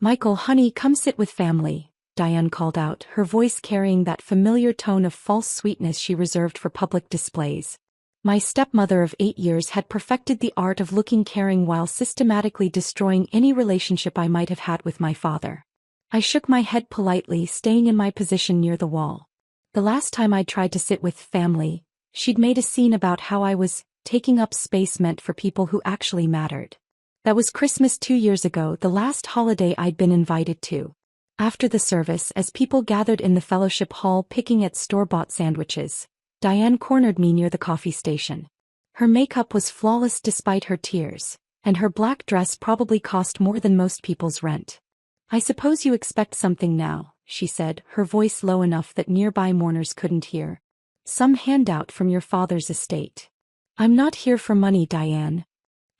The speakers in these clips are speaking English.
Michael, honey, come sit with family, Diane called out, her voice carrying that familiar tone of false sweetness she reserved for public displays. My stepmother of 8 years had perfected the art of looking caring while systematically destroying any relationship I might have had with my father. I shook my head politely, staying in my position near the wall. The last time I'd tried to sit with family, she'd made a scene about how I was taking up space meant for people who actually mattered. That was Christmas 2 years ago, the last holiday I'd been invited to. After the service, as people gathered in the fellowship hall picking at store-bought sandwiches, Diane cornered me near the coffee station. Her makeup was flawless despite her tears, and her black dress probably cost more than most people's rent. "I suppose you expect something now," she said, her voice low enough that nearby mourners couldn't hear. "Some handout from your father's estate." "I'm not here for money, Diane."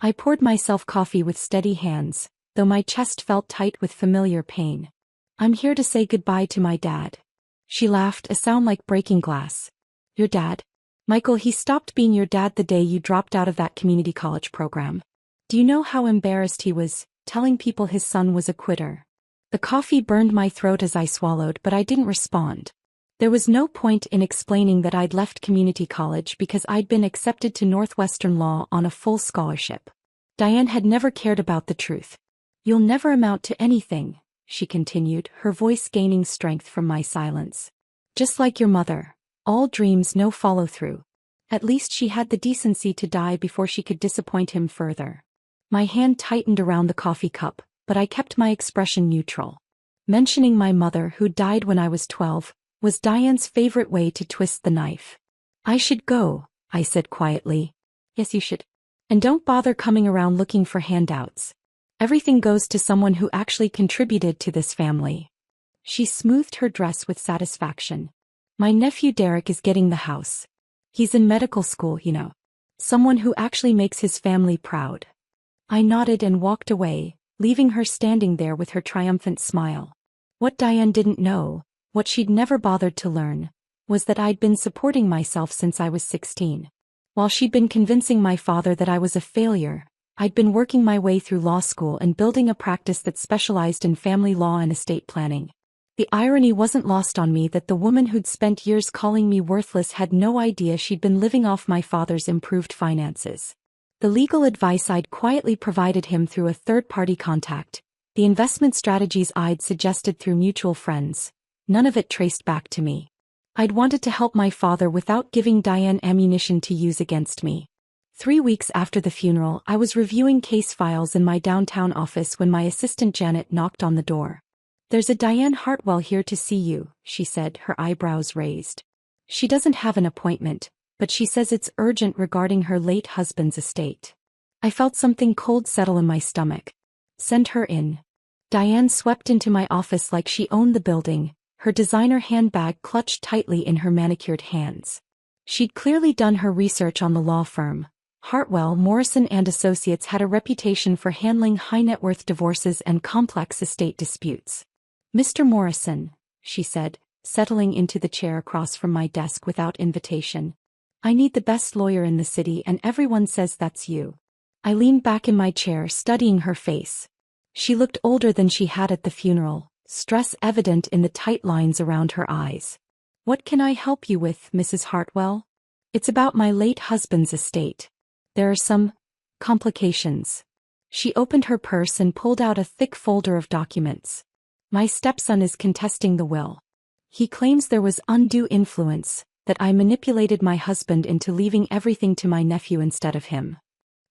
I poured myself coffee with steady hands, though my chest felt tight with familiar pain. "I'm here to say goodbye to my dad." She laughed, a sound like breaking glass. "Your dad? Michael, he stopped being your dad the day you dropped out of that community college program. Do you know how embarrassed he was, telling people his son was a quitter?" The coffee burned my throat as I swallowed, but I didn't respond. There was no point in explaining that I'd left community college because I'd been accepted to Northwestern Law on a full scholarship. Diane had never cared about the truth. "You'll never amount to anything," she continued, her voice gaining strength from my silence. "Just like your mother. All dreams, no follow-through." At least she had the decency to die before she could disappoint him further. My hand tightened around the coffee cup, but I kept my expression neutral. Mentioning my mother, who died when I was 12, was Diane's favorite way to twist the knife. "I should go," I said quietly. "Yes, you should. And don't bother coming around looking for handouts. Everything goes to someone who actually contributed to this family." She smoothed her dress with satisfaction. "My nephew Derek is getting the house. He's in medical school, you know. Someone who actually makes his family proud." I nodded and walked away, leaving her standing there with her triumphant smile. What Diane didn't know, what she'd never bothered to learn, was that I'd been supporting myself since I was 16. While she'd been convincing my father that I was a failure, I'd been working my way through law school and building a practice that specialized in family law and estate planning. The irony wasn't lost on me that the woman who'd spent years calling me worthless had no idea she'd been living off my father's improved finances. The legal advice I'd quietly provided him through a third-party contact, the investment strategies I'd suggested through mutual friends, none of it traced back to me. I'd wanted to help my father without giving Diane ammunition to use against me. 3 weeks after the funeral, I was reviewing case files in my downtown office when my assistant Janet knocked on the door. "There's a Diane Hartwell here to see you," she said, her eyebrows raised. "She doesn't have an appointment, but she says it's urgent regarding her late husband's estate." I felt something cold settle in my stomach. "Send her in." Diane swept into my office like she owned the building, her designer handbag clutched tightly in her manicured hands. She'd clearly done her research on the law firm. Hartwell, Morrison and Associates had a reputation for handling high-net-worth divorces and complex estate disputes. "Mr. Morrison," she said, settling into the chair across from my desk without invitation. "I need the best lawyer in the city and everyone says that's you." I leaned back in my chair, studying her face. She looked older than she had at the funeral, stress evident in the tight lines around her eyes. "What can I help you with, Mrs. Hartwell?" "It's about my late husband's estate. There are some complications." She opened her purse and pulled out a thick folder of documents. "My stepson is contesting the will. He claims there was undue influence, that I manipulated my husband into leaving everything to my nephew instead of him."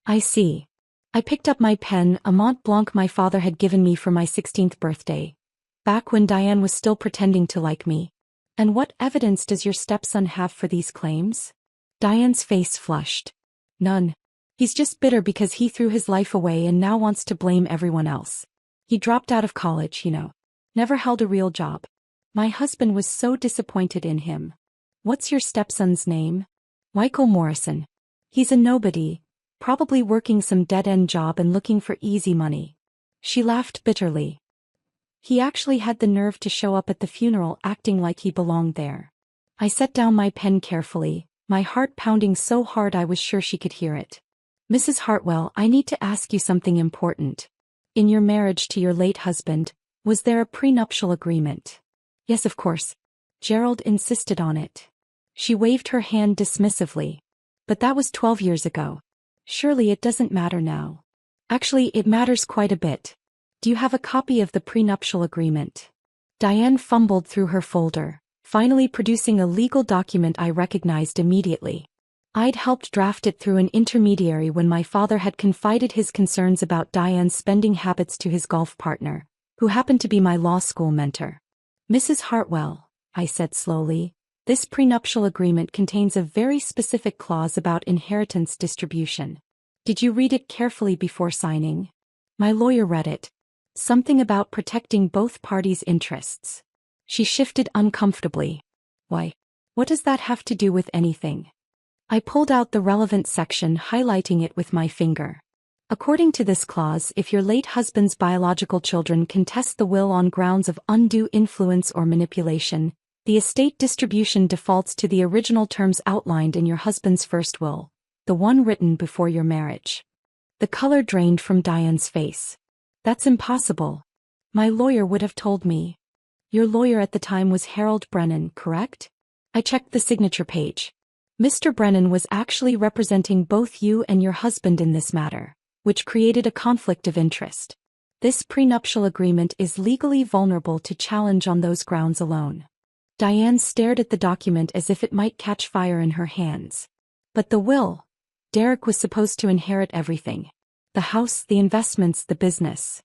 "I see." I picked up my pen, a Mont Blanc my father had given me for my 16th birthday, back when Diane was still pretending to like me. "And what evidence does your stepson have for these claims?" Diane's face flushed. "None. He's just bitter because he threw his life away and now wants to blame everyone else. He dropped out of college, you know. Never held a real job. My husband was so disappointed in him." "What's your stepson's name?" "Michael Morrison. He's a nobody, probably working some dead-end job and looking for easy money." She laughed bitterly. "He actually had the nerve to show up at the funeral acting like he belonged there." I set down my pen carefully, my heart pounding so hard I was sure she could hear it. "Mrs. Hartwell, I need to ask you something important. In your marriage to your late husband, Was there a prenuptial agreement? Yes, of course. Gerald insisted on it. She waved her hand dismissively. But that was 12 years ago. Surely it doesn't matter now. Actually, it matters quite a bit. Do you have a copy of the prenuptial agreement? Diane fumbled through her folder, finally producing a legal document I recognized immediately. I'd helped draft it through an intermediary when my father had confided his concerns about Diane's spending habits to his golf partner, who happened to be my law school mentor. Mrs. Hartwell, I said slowly, this prenuptial agreement contains a very specific clause about inheritance distribution. Did you read it carefully before signing? My lawyer read it. Something about protecting both parties' interests. She shifted uncomfortably. Why? What does that have to do with anything? I pulled out the relevant section, highlighting it with my finger. According to this clause, if your late husband's biological children contest the will on grounds of undue influence or manipulation, the estate distribution defaults to the original terms outlined in your husband's first will, the one written before your marriage. The color drained from Diane's face. That's impossible. My lawyer would have told me. Your lawyer at the time was Harold Brennan, correct? I checked the signature page. Mr. Brennan was actually representing both you and your husband in this matter, which created a conflict of interest. This prenuptial agreement is legally vulnerable to challenge on those grounds alone. Diane stared at the document as if it might catch fire in her hands. But the will? Derek was supposed to inherit everything. The house, the investments, the business.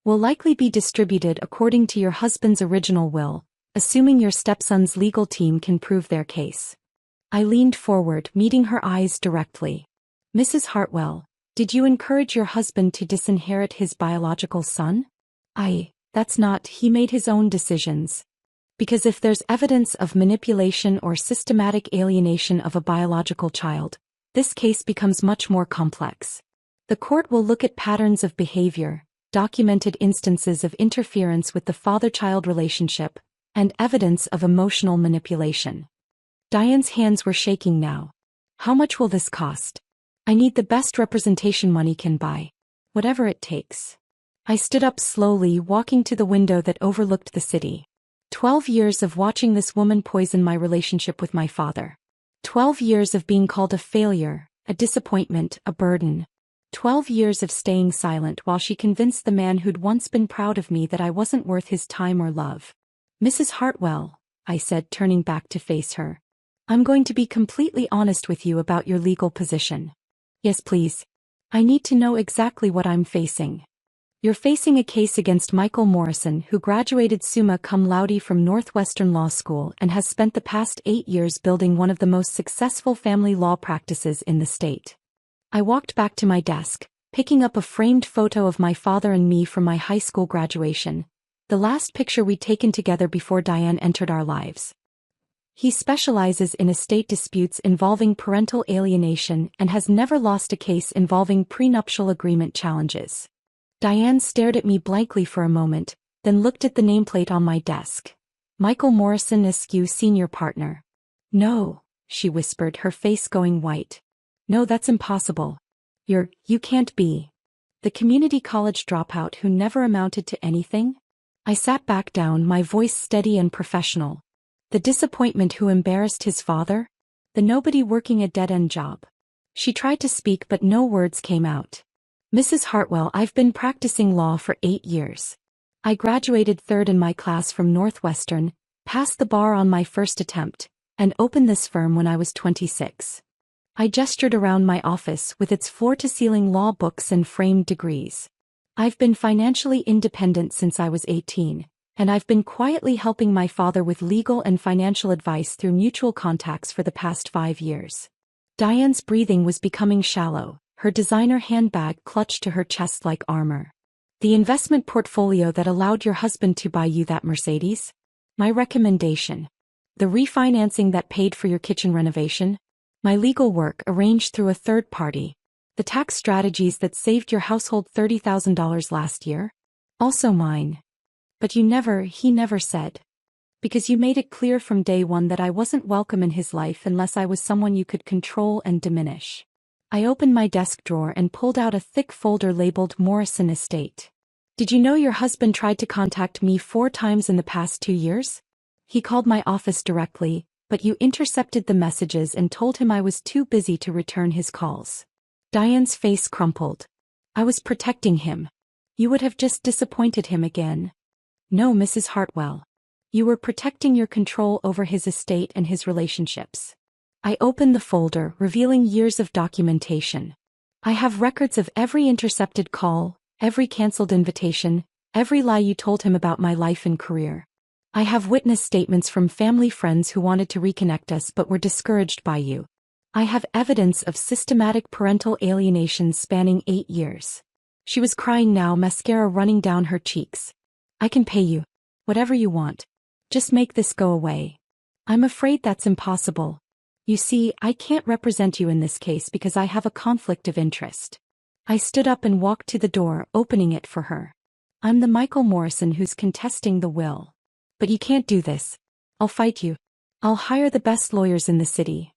Will likely be distributed according to your husband's original will, assuming your stepson's legal team can prove their case. I leaned forward, meeting her eyes directly. Mrs. Hartwell, did you encourage your husband to disinherit his biological son? That's not, he made his own decisions. Because if there's evidence of manipulation or systematic alienation of a biological child, this case becomes much more complex. The court will look at patterns of behavior, documented instances of interference with the father-child relationship, and evidence of emotional manipulation. Diane's hands were shaking now. How much will this cost? I need the best representation money can buy. Whatever it takes. I stood up slowly, walking to the window that overlooked the city. 12 years of watching this woman poison my relationship with my father. 12 years of being called a failure, a disappointment, a burden. 12 years of staying silent while she convinced the man who'd once been proud of me that I wasn't worth his time or love. Mrs. Hartwell, I said, turning back to face her. I'm going to be completely honest with you about your legal position. Yes, please. I need to know exactly what I'm facing. You're facing a case against Michael Morrison, who graduated summa cum laude from Northwestern Law School and has spent the past 8 years building one of the most successful family law practices in the state. I walked back to my desk, picking up a framed photo of my father and me from my high school graduation, the last picture we'd taken together before Diane entered our lives. He specializes in estate disputes involving parental alienation and has never lost a case involving prenuptial agreement challenges. Diane stared at me blankly for a moment, then looked at the nameplate on my desk. Michael Morrison Askew, senior partner. No, she whispered, her face going white. No, that's impossible. You can't be. The community college dropout who never amounted to anything? I sat back down, my voice steady and professional. The disappointment who embarrassed his father? The nobody working a dead-end job. She tried to speak but no words came out. Mrs. Hartwell, I've been practicing law for 8 years. I graduated third in my class from Northwestern, passed the bar on my first attempt, and opened this firm when I was 26. I gestured around my office with its floor-to-ceiling law books and framed degrees. I've been financially independent since I was 18, and I've been quietly helping my father with legal and financial advice through mutual contacts for the past 5 years. Diane's breathing was becoming shallow, her designer handbag clutched to her chest like armor. The investment portfolio that allowed your husband to buy you that Mercedes? My recommendation. The refinancing that paid for your kitchen renovation? My legal work arranged through a third party. The tax strategies that saved your household $30,000 last year? Also mine. But he never said. Because you made it clear from day one that I wasn't welcome in his life unless I was someone you could control and diminish. I opened my desk drawer and pulled out a thick folder labeled Morrison Estate. Did you know your husband tried to contact me 4 times in the past 2 years? He called my office directly, but you intercepted the messages and told him I was too busy to return his calls. Diane's face crumpled. I was protecting him. You would have just disappointed him again. No, Mrs. Hartwell. You were protecting your control over his estate and his relationships. I opened the folder, revealing years of documentation. I have records of every intercepted call, every cancelled invitation, every lie you told him about my life and career. I have witness statements from family friends who wanted to reconnect us but were discouraged by you. I have evidence of systematic parental alienation spanning 8 years. She was crying now, mascara running down her cheeks. I can pay you. Whatever you want. Just make this go away. I'm afraid that's impossible. You see, I can't represent you in this case because I have a conflict of interest. I stood up and walked to the door, opening it for her. I'm the Michael Morrison who's contesting the will. But you can't do this. I'll fight you. I'll hire the best lawyers in the city.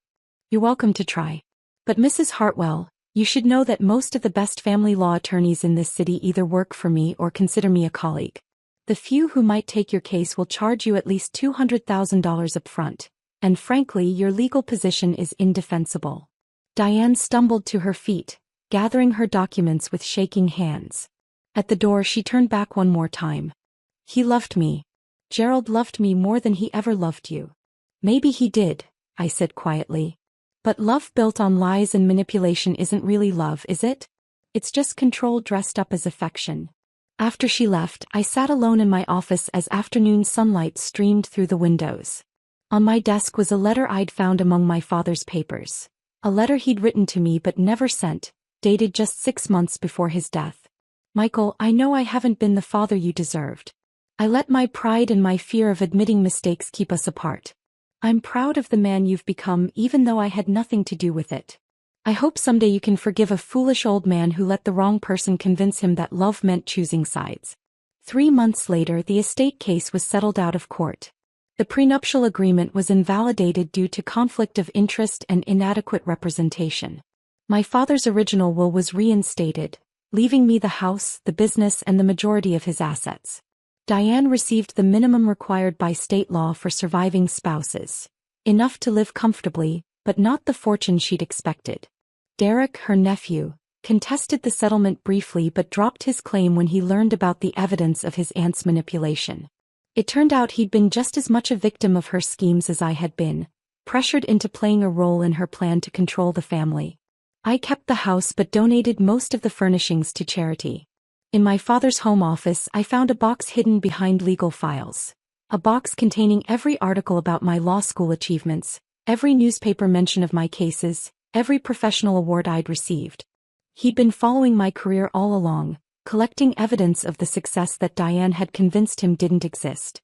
You're welcome to try. But Mrs. Hartwell, you should know that most of the best family law attorneys in this city either work for me or consider me a colleague. The few who might take your case will charge you at least $200,000 up front, and frankly your legal position is indefensible. Diane stumbled to her feet, gathering her documents with shaking hands. At the door she turned back one more time. He loved me. Gerald loved me more than he ever loved you. Maybe he did, I said quietly. But love built on lies and manipulation isn't really love, is it? It's just control dressed up as affection. After she left, I sat alone in my office as afternoon sunlight streamed through the windows. On my desk was a letter I'd found among my father's papers. A letter he'd written to me but never sent, dated just 6 months before his death. Michael, I know I haven't been the father you deserved. I let my pride and my fear of admitting mistakes keep us apart. I'm proud of the man you've become even though I had nothing to do with it. I hope someday you can forgive a foolish old man who let the wrong person convince him that love meant choosing sides. 3 months later, the estate case was settled out of court. The prenuptial agreement was invalidated due to conflict of interest and inadequate representation. My father's original will was reinstated, leaving me the house, the business, and the majority of his assets. Diane received the minimum required by state law for surviving spouses. Enough to live comfortably, but not the fortune she'd expected. Derek, her nephew, contested the settlement briefly but dropped his claim when he learned about the evidence of his aunt's manipulation. It turned out he'd been just as much a victim of her schemes as I had been, pressured into playing a role in her plan to control the family. I kept the house but donated most of the furnishings to charity. In my father's home office, I found a box hidden behind legal files. A box containing every article about my law school achievements, every newspaper mention of my cases, every professional award I'd received. He'd been following my career all along, collecting evidence of the success that Diane had convinced him didn't exist.